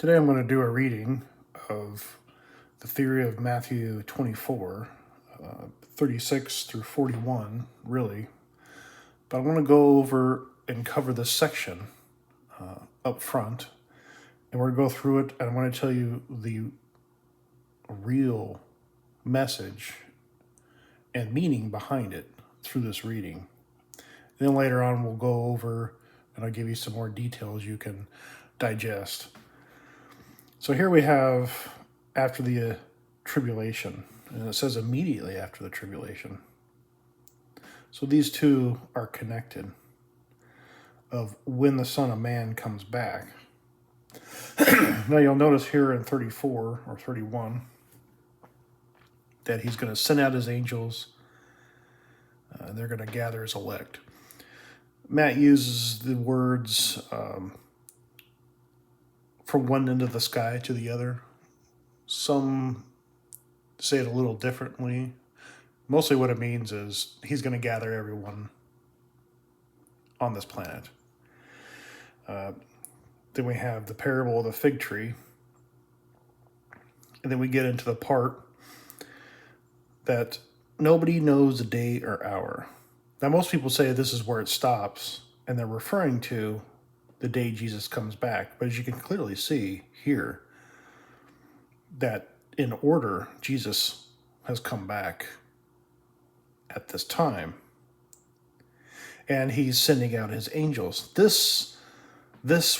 Today I'm going to do a reading of the theory of Matthew 24, 36 through 41, really. But I want to go over and cover this section up front. And we're going to go through it, and I want to tell you the real message and meaning behind it through this reading. And then later on we'll go over and I'll give you some more details you can digest. So here we have after the tribulation, and it says immediately after the tribulation. So these two are connected of when the Son of Man comes back. Now you'll notice here in 34 or 31 that he's going to send out his angels and they're going to gather his elect. Matt uses the words from one end of the sky to the other. Some say it a little differently. Mostly what it means is he's going to gather everyone on this planet. Then we have the parable of the fig tree. And then we get into the part that nobody knows the day or hour. Now, most people say this is where it stops, and they're referring to the day Jesus comes back. But as you can clearly see here, that in order, Jesus has come back at this time. And he's sending out his angels. This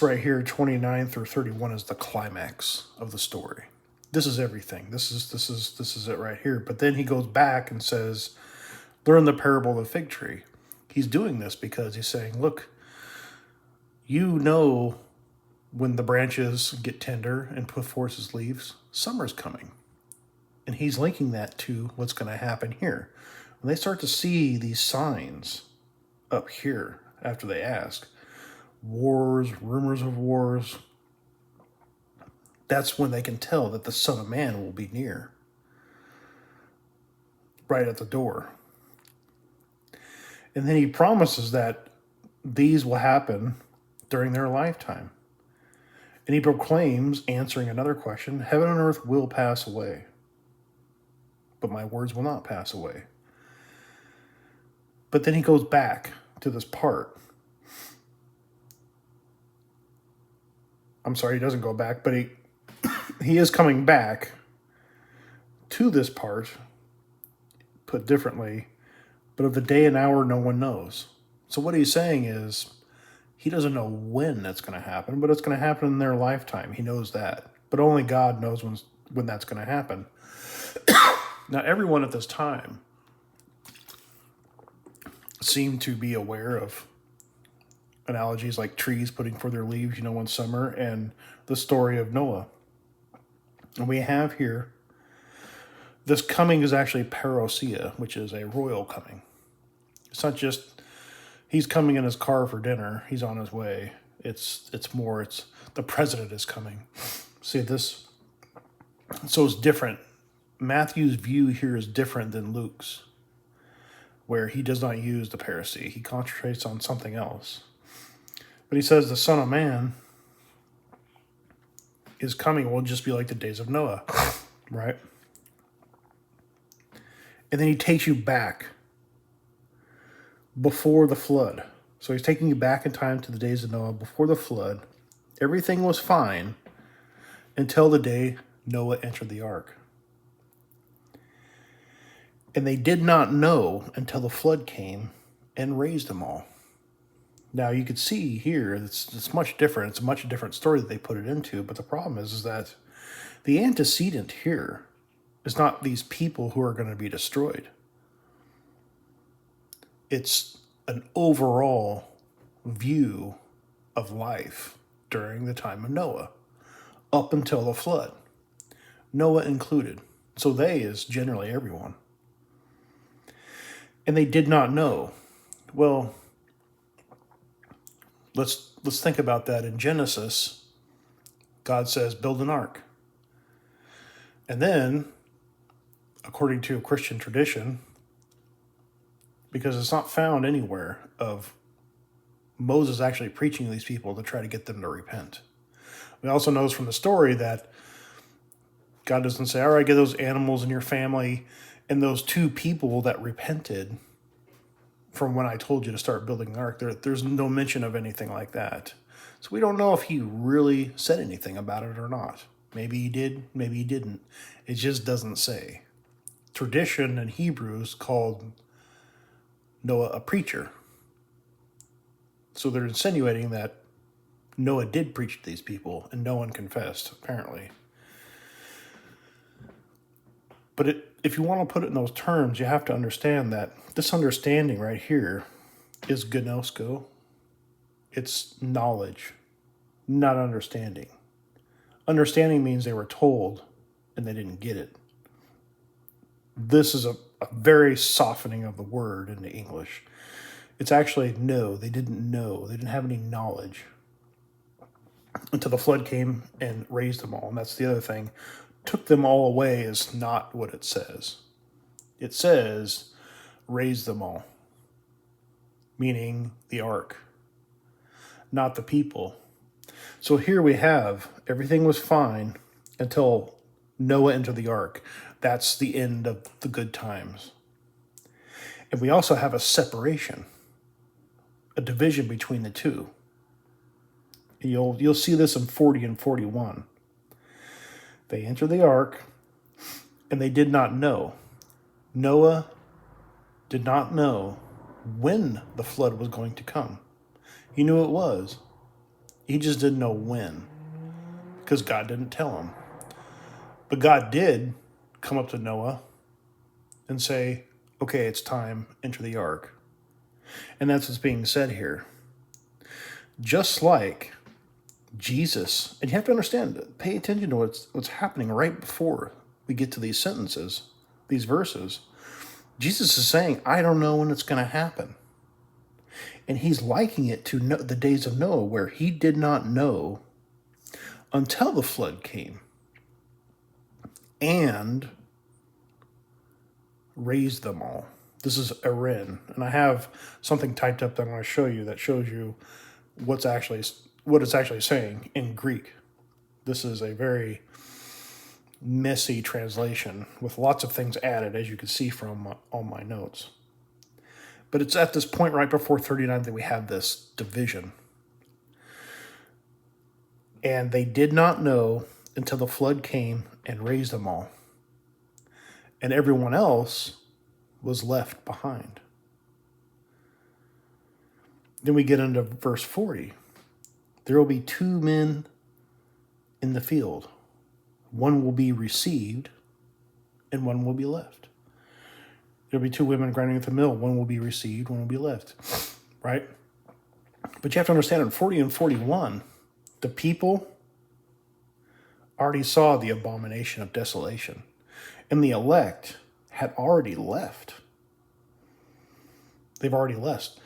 right here, 29 through 31, is the climax of the story. This is everything. This is it right here. But then he goes back and says, learn the parable of the fig tree. He's doing this because he's saying, look, you know when the branches get tender and put forth his leaves, summer's coming. And he's linking that to what's going to happen here. When they start to see these signs up here after they ask, wars, rumors of wars, that's when they can tell that the Son of Man will be near, right at the door. And then he promises that these will happen during their lifetime. And he proclaims, answering another question, heaven and earth will pass away, but my words will not pass away. But then he goes back to this part. I'm sorry, he doesn't go back, but he is coming back to this part, put differently, but of the day and hour no one knows. So what he's saying is he doesn't know when that's going to happen, but it's going to happen in their lifetime. He knows that. But only God knows when that's going to happen. Now, everyone at this time seemed to be aware of analogies like trees putting forth their leaves, in summer, and the story of Noah. And we have here, this coming is actually parousia, which is a royal coming. It's not just he's coming in his car for dinner, he's on his way. It's the president is coming. See this? So it's different. Matthew's view here is different than Luke's, where he does not use the parousia. He concentrates on something else. But he says the Son of Man is coming will just be like the days of Noah, right? And then he takes you back before the flood. So he's taking you back in time to the days of Noah before the flood. Everything was fine until the day Noah entered the ark. And they did not know until the flood came and raised them all. Now, you could see here, it's much different. It's a much different story that they put it into. But the problem is that the antecedent here is not these people who are going to be destroyed. It's an overall view of life during the time of Noah, up until the flood. Noah included. So they is generally everyone. And they did not know. Well, let's think about that. In Genesis, God says, build an ark. And then, according to a Christian tradition, because it's not found anywhere of Moses actually preaching to these people to try to get them to repent. We also know from the story that God doesn't say, all right, get those animals in your family and those 2 people that repented from when I told you to start building the ark. There's no mention of anything like that. So we don't know if he really said anything about it or not. Maybe he did, maybe he didn't. It just doesn't say. Tradition in Hebrews called Noah a preacher. So they're insinuating that Noah did preach to these people and no one confessed, apparently. But if you want to put it in those terms, you have to understand that this understanding right here is gnosko. It's knowledge, not understanding. Understanding means they were told and they didn't get it. This is a very softening of the word into English. It's actually no, they didn't know. They didn't have any knowledge until the flood came and raised them all. And that's the other thing. Took them all away is not what it says. It says raised them all, meaning the ark, not the people. So here we have everything was fine until Noah entered the ark. That's the end of the good times. And we also have a separation, a division between the 2. You'll see this in 40 and 41. They enter the ark, and they did not know. Noah did not know when the flood was going to come. He knew it was. He just didn't know when, because God didn't tell him. But God did come up to Noah and say, okay, it's time, enter the ark. And that's what's being said here. Just like Jesus, and you have to understand, pay attention to what's happening right before we get to these sentences, these verses. Jesus is saying, I don't know when it's going to happen. And he's liking it to the days of Noah, where he did not know until the flood came and raised them all. This is ἐπῆρεν, and I have something typed up that I'm going to show you that shows you what it's actually saying in Greek. This is a very messy translation with lots of things added, as you can see from all my notes. But it's at this point right before 39 that we have this division. And they did not know until the flood came and raised them all. And everyone else was left behind. Then we get into verse 40. There will be 2 men in the field. One will be received and one will be left. There'll be 2 women grinding at the mill. One will be received, one will be left. Right? But you have to understand in 40 and 41, the people already saw the abomination of desolation. And the elect had already left. They've already left.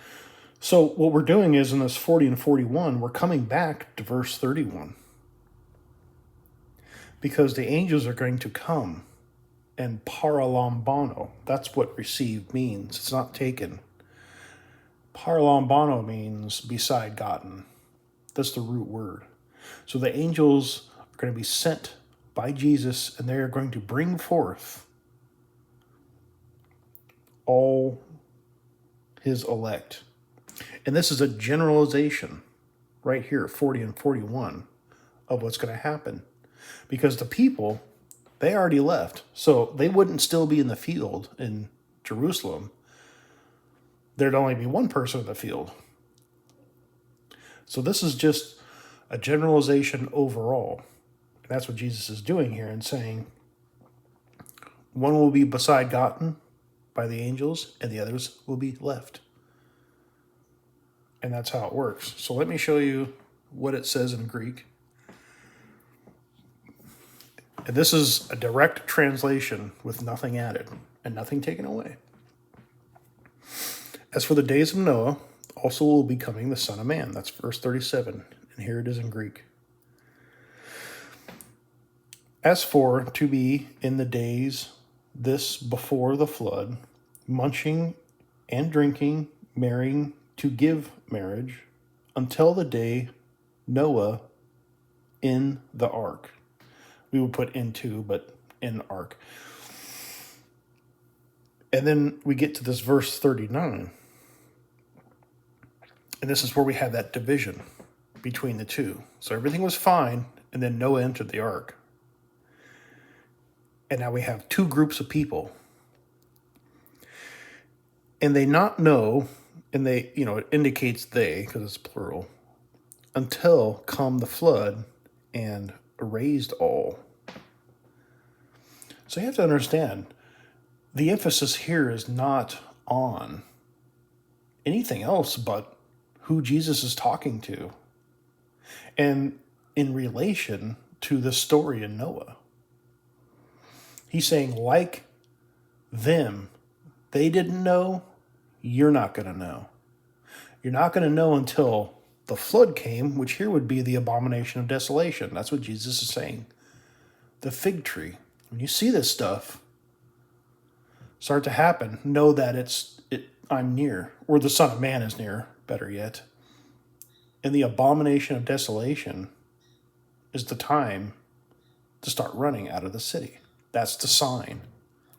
So what we're doing is in this 40 and 41, we're coming back to verse 31. Because the angels are going to come and paralambano. That's what received means. It's not taken. Paralambano means beside gotten. That's the root word. So the angels are going to be sent by Jesus, and they are going to bring forth all his elect. And this is a generalization right here, 40 and 41, of what's going to happen. Because the people, they already left. So they wouldn't still be in the field in Jerusalem. There'd only be one person in the field. So this is just a generalization overall. And that's what Jesus is doing here and saying, one will be beside gotten by the angels, and the others will be left. And that's how it works. So let me show you what it says in Greek. And this is a direct translation with nothing added and nothing taken away. As for the days of Noah, also will be coming the Son of Man. That's verse 37. And here it is in Greek. As for to be in the days this before the flood, munching and drinking, marrying, to give marriage, until the day Noah in the ark. We would put into, but in ark. And then we get to this verse 39. And this is where we have that division between the two. So everything was fine, and then Noah entered the ark. And now we have two groups of people. And they not know, and they, it indicates they, because it's plural, until come the flood and erased all. So you have to understand, the emphasis here is not on anything else but who Jesus is talking to, and in relation to the story in Noah. He's saying, like them, they didn't know, you're not going to know. You're not going to know until the flood came, which here would be the abomination of desolation. That's what Jesus is saying. The fig tree. When you see this stuff start to happen, know that I'm near, or the Son of Man is near, better yet. And the abomination of desolation is the time to start running out of the city. That's the sign.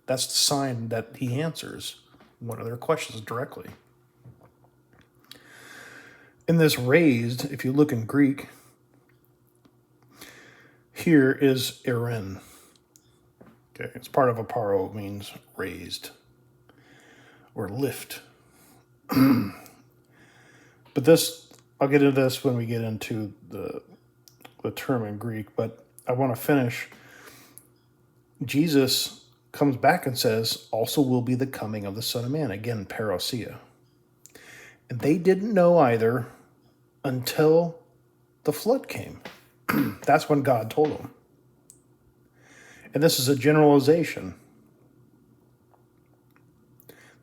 That's the sign that he answers one of their questions directly. In this raised, if you look in Greek, here is ἐρέν. Okay, it's part of a paro, means raised or lift. But this, I'll get into this when we get into the term in Greek, but I want to finish. Jesus comes back and says, also will be the coming of the Son of Man. Again, parousia. And they didn't know either until the flood came. That's when God told them. And this is a generalization.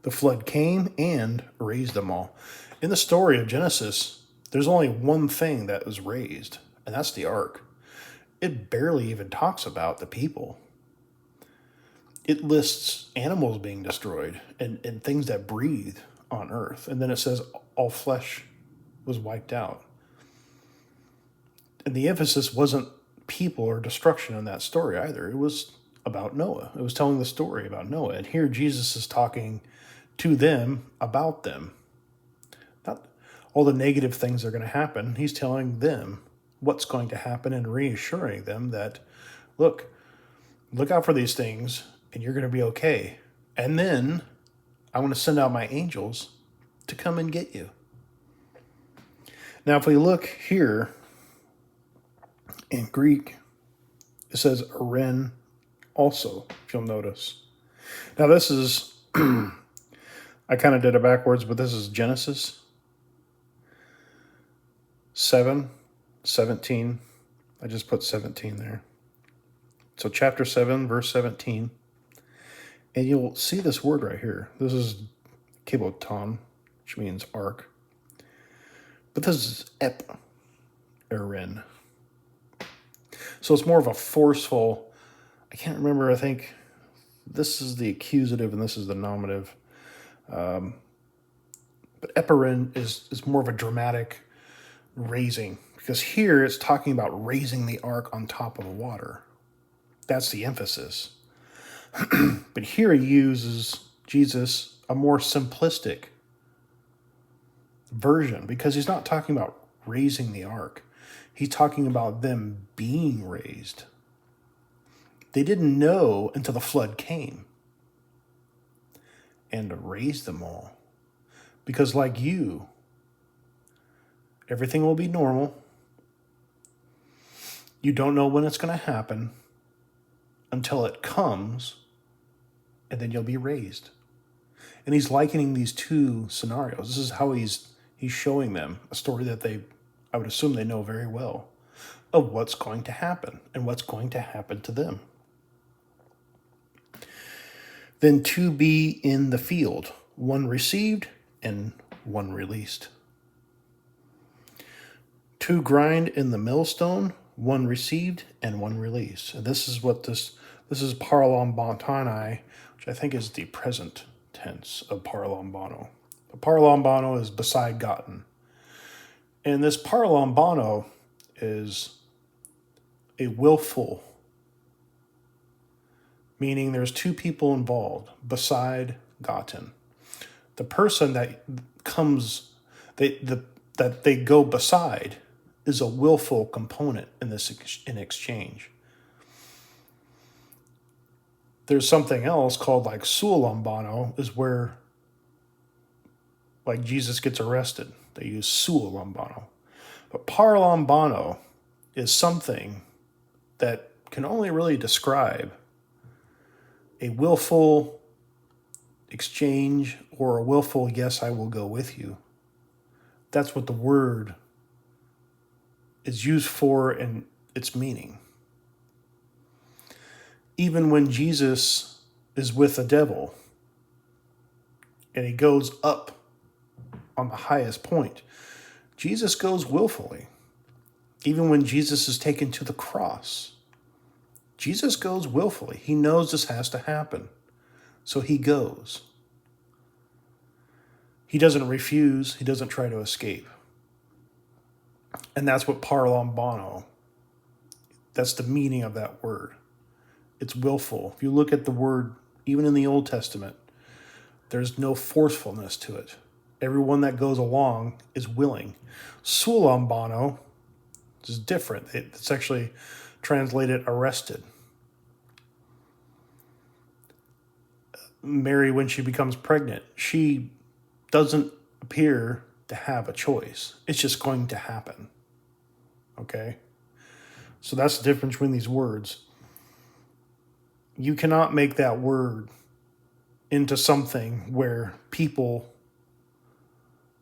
The flood came and raised them all. In the story of Genesis, there's only one thing that was raised, and that's the ark. It barely even talks about the people. It lists animals being destroyed and things that breathe on earth. And then it says all flesh was wiped out. And the emphasis wasn't people or destruction in that story either. It was about Noah. It was telling the story about Noah. And here Jesus is talking to them about them. Not all the negative things that are going to happen. He's telling them what's going to happen and reassuring them that, look out for these things and you're going to be okay. And then I want to send out my angels to come and get you. Now, if we look here in Greek, it says ἐρέν also, if you'll notice. Now this is, I kind of did it backwards, but this is Genesis 7:17. I just put 17 there. So chapter 7, verse 17. And you'll see this word right here. This is kιβωτόν, which means ark. But this is ἐπῆρεν. So it's more of a forceful, I can't remember, I think this is the accusative and this is the nominative. But ἐπῆρεν is more of a dramatic raising, because here it's talking about raising the ark on top of the water. That's the emphasis. But here he uses, Jesus, a more simplistic version, because he's not talking about raising the ark. He's talking about them being raised. They didn't know until the flood came and raised them all. Because like you, everything will be normal. You don't know when it's going to happen until it comes, and then you'll be raised. And he's likening these two scenarios. This is how he's showing them a story that I would assume they know very well, of what's going to happen and what's going to happen to them. Then to be in the field, one received and one released. To grind in the millstone, one received and one released. And this is what this is paralambantani, which I think is the present tense of paralambano. But paralambano is beside gotten. And this paralambano is a willful, meaning there's two people involved, beside gotten. The person that comes, that they go beside is a willful component in exchange. There's something else called like suolambano, is where like Jesus gets arrested. They use suolambano. But parlambano is something that can only really describe a willful exchange or a willful, yes, I will go with you. That's what the word is used for in its meaning. Even when Jesus is with the devil and he goes up on the highest point, Jesus goes willfully. Even when Jesus is taken to the cross, Jesus goes willfully. He knows this has to happen, so he goes. He doesn't refuse. He doesn't try to escape. And that's what parlambano, that's the meaning of that word. It's willful. If you look at the word, even in the Old Testament, there's no forcefulness to it. Everyone that goes along is willing. Suolambano is different. It's actually translated arrested. Mary, when she becomes pregnant, she doesn't appear to have a choice. It's just going to happen. Okay? So that's the difference between these words. You cannot make that word into something where people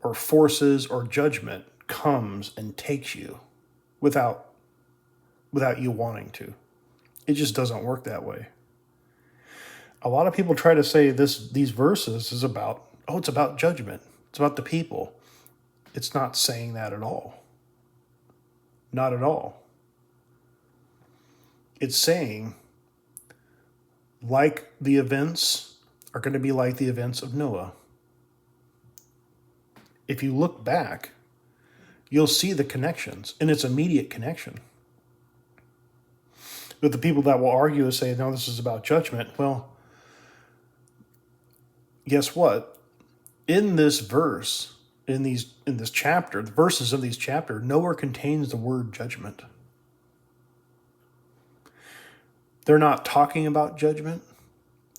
or forces or judgment comes and takes you without you wanting to. It just doesn't work that way. A lot of people try to say these verses is about, it's about judgment. It's about the people. It's not saying that at all. Not at all. It's saying, like the events are going to be like the events of Noah. If you look back, you'll see the connections, and it's immediate connection. But the people that will argue and say, no, this is about judgment, well, guess what? In this verse, in this chapter, the verses of these chapters, nowhere contains the word judgment. They're not talking about judgment.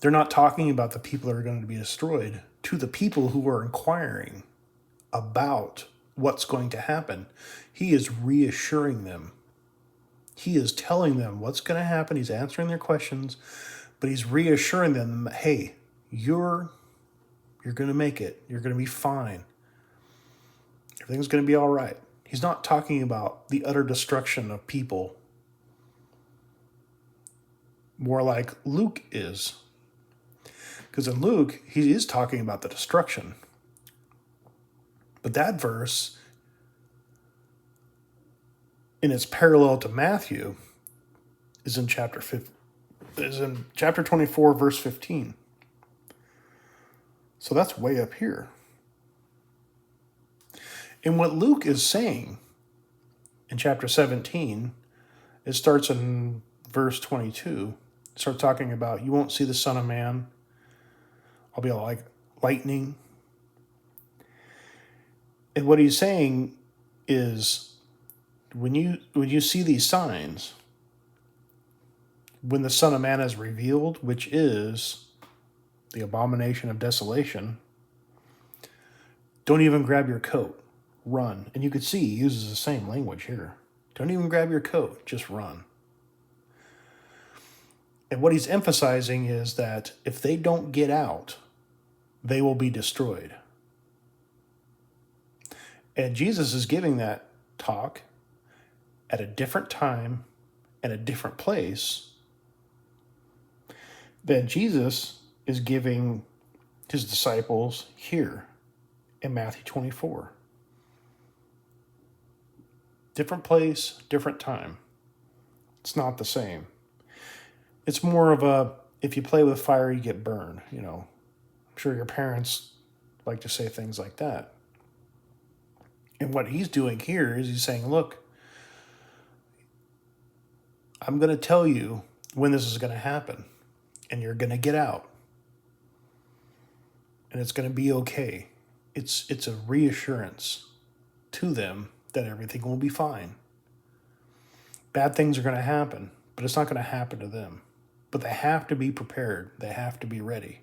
They're not talking about the people that are going to be destroyed. To the people who are inquiring about what's going to happen, he is reassuring them. He is telling them what's going to happen. He's answering their questions, but he's reassuring them, hey, you're going to make it. You're going to be fine. Everything's going to be all right. He's not talking about the utter destruction of people, more like Luke is. Because in Luke, he is talking about the destruction. But that verse, in its parallel to Matthew, is in chapter 24, verse 15. So that's way up here. And what Luke is saying in chapter 17, it starts in verse 22. It starts talking about, you won't see the Son of Man. I'll be like lightning. And what he's saying is, when you see these signs, when the Son of Man is revealed, which is the abomination of desolation, don't even grab your coat. Run. And you could see he uses the same language here. Don't even grab your coat. Just run. And what he's emphasizing is that if they don't get out, they will be destroyed. And Jesus is giving that talk at a different time and a different place than Jesus is giving his disciples here in Matthew 24. Different place, different time. It's not the same. It's more of a, if you play with fire, you get burned. I'm sure your parents like to say things like that. And what he's doing here is he's saying, look, I'm going to tell you when this is going to happen, and you're going to get out, and it's going to be okay. It's a reassurance to them that everything will be fine. Bad things are going to happen, but it's not going to happen to them. But they have to be prepared. They have to be ready.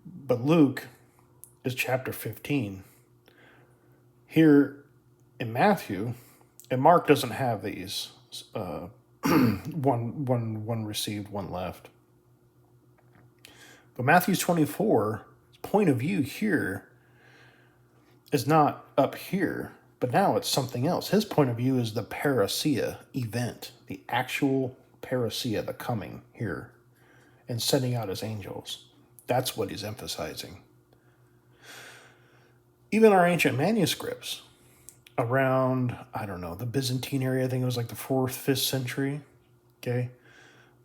But Luke is chapter 15. Here in Matthew, and Mark doesn't have these. One received, one left. But Matthew 24, point of view here is not up here, but now it's something else. His point of view is the parousia event, the actual parousia, the coming here, and sending out his angels. That's what he's emphasizing. Even our ancient manuscripts around, I don't know, the Byzantine area, I think it was like the 4th, 5th century, okay?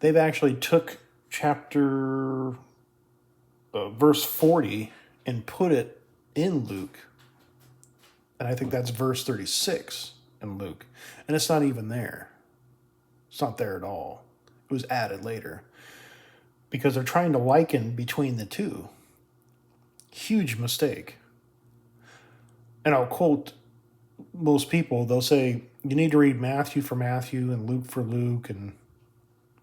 They've actually took verse 40 and put it in Luke. And I think that's verse 36 in Luke. And it's not even there. It's not there at all. It was added later. Because they're trying to liken between the two. Huge mistake. And I'll quote most people. They'll say, you need to read Matthew for Matthew and Luke for Luke and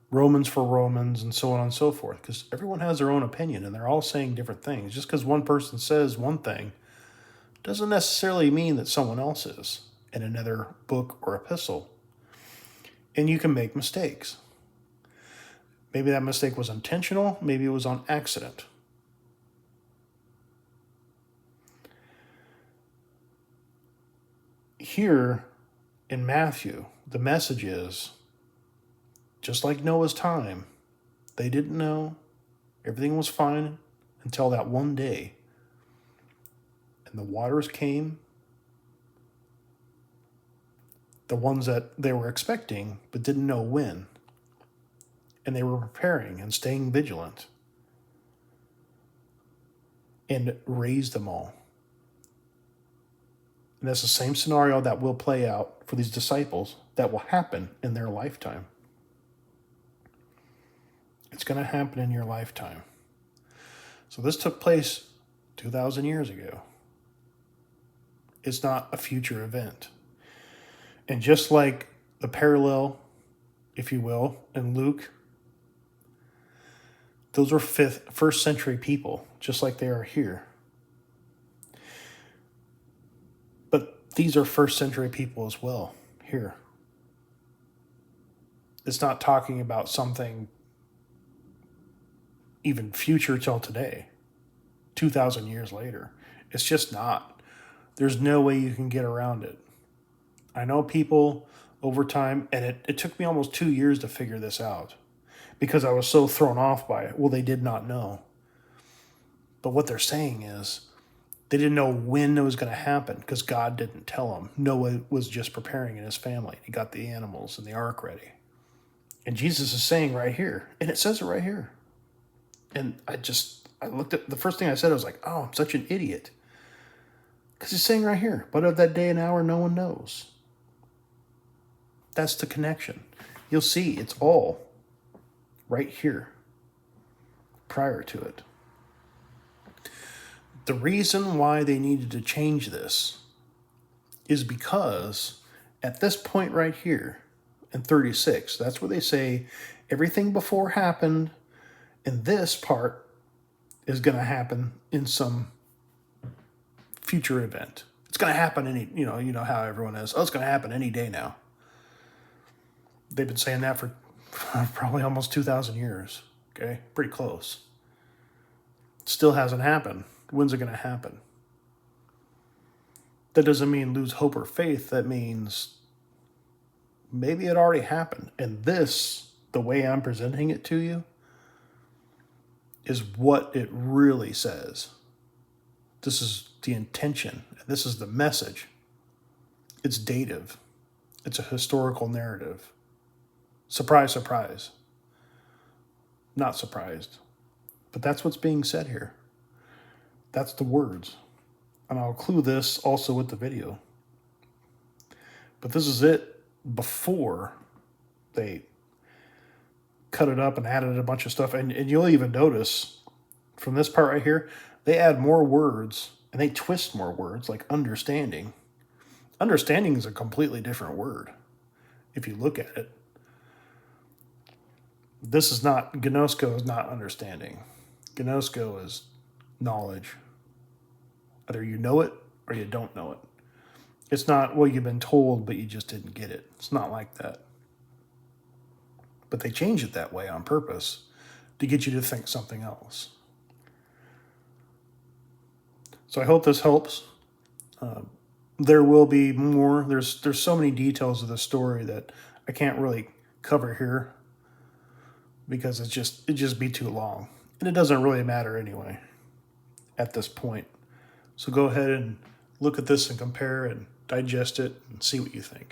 Romans for Romans and so on and so forth. Because everyone has their own opinion and they're all saying different things. Just because one person says one thing doesn't necessarily mean that someone else is in another book or epistle. And you can make mistakes. Maybe that mistake was intentional. Maybe it was on accident. Here in Matthew, the message is, just like Noah's time, they didn't know. Everything was fine until that one day. And the waters came, the ones that they were expecting, but didn't know when. And they were preparing and staying vigilant. And raised them all. And that's the same scenario that will play out for these disciples that will happen in their lifetime. It's going to happen in your lifetime. So this took place 2,000 years ago. It's not a future event. And just like the parallel, if you will, in Luke, those were first century people, just like they are here. But these are first century people as well, here. It's not talking about something even future till today, 2,000 years later. It's just not. There's no way you can get around it. I know people over time, and it took me almost 2 years to figure this out because I was so thrown off by it. Well, they did not know. But what they're saying is they didn't know when it was going to happen because God didn't tell them. Noah was just preparing in his family. He got the animals and the ark ready. And Jesus is saying right here, and it says it right here. And I looked at, the first thing I said, I was like, oh, I'm such an idiot. Because he's saying right here, but of that day and hour, no one knows. That's the connection. You'll see it's all right here prior to it. The reason why they needed to change this is because at this point right here in 36, that's where they say everything before happened, and this part is going to happen in some future event. It's going to happen you know how everyone is. Oh, it's going to happen any day now. They've been saying that for probably almost 2,000 years. Okay, pretty close. Still hasn't happened. When's it going to happen? That doesn't mean lose hope or faith. That means maybe it already happened. And this, the way I'm presenting it to you, is what it really says. This is the intention. This is the message. It's dative. It's a historical narrative. Surprise, surprise. Not surprised. But that's what's being said here. That's the words. And I'll include this also with the video. But this is it before they cut it up and added a bunch of stuff. And you'll even notice from this part right here, they add more words and they twist more words, like understanding. Understanding is a completely different word if you look at it. This is not, gnosko is not understanding. Gnosko is knowledge. Either you know it or you don't know it. It's not, well, you've been told, but you just didn't get it. It's not like that. But they change it that way on purpose to get you to think something else. So I hope this helps. There will be more. There's so many details of the story that I can't really cover here because it'd just be too long. And it doesn't really matter anyway at this point. So go ahead and look at this and compare and digest it and see what you think.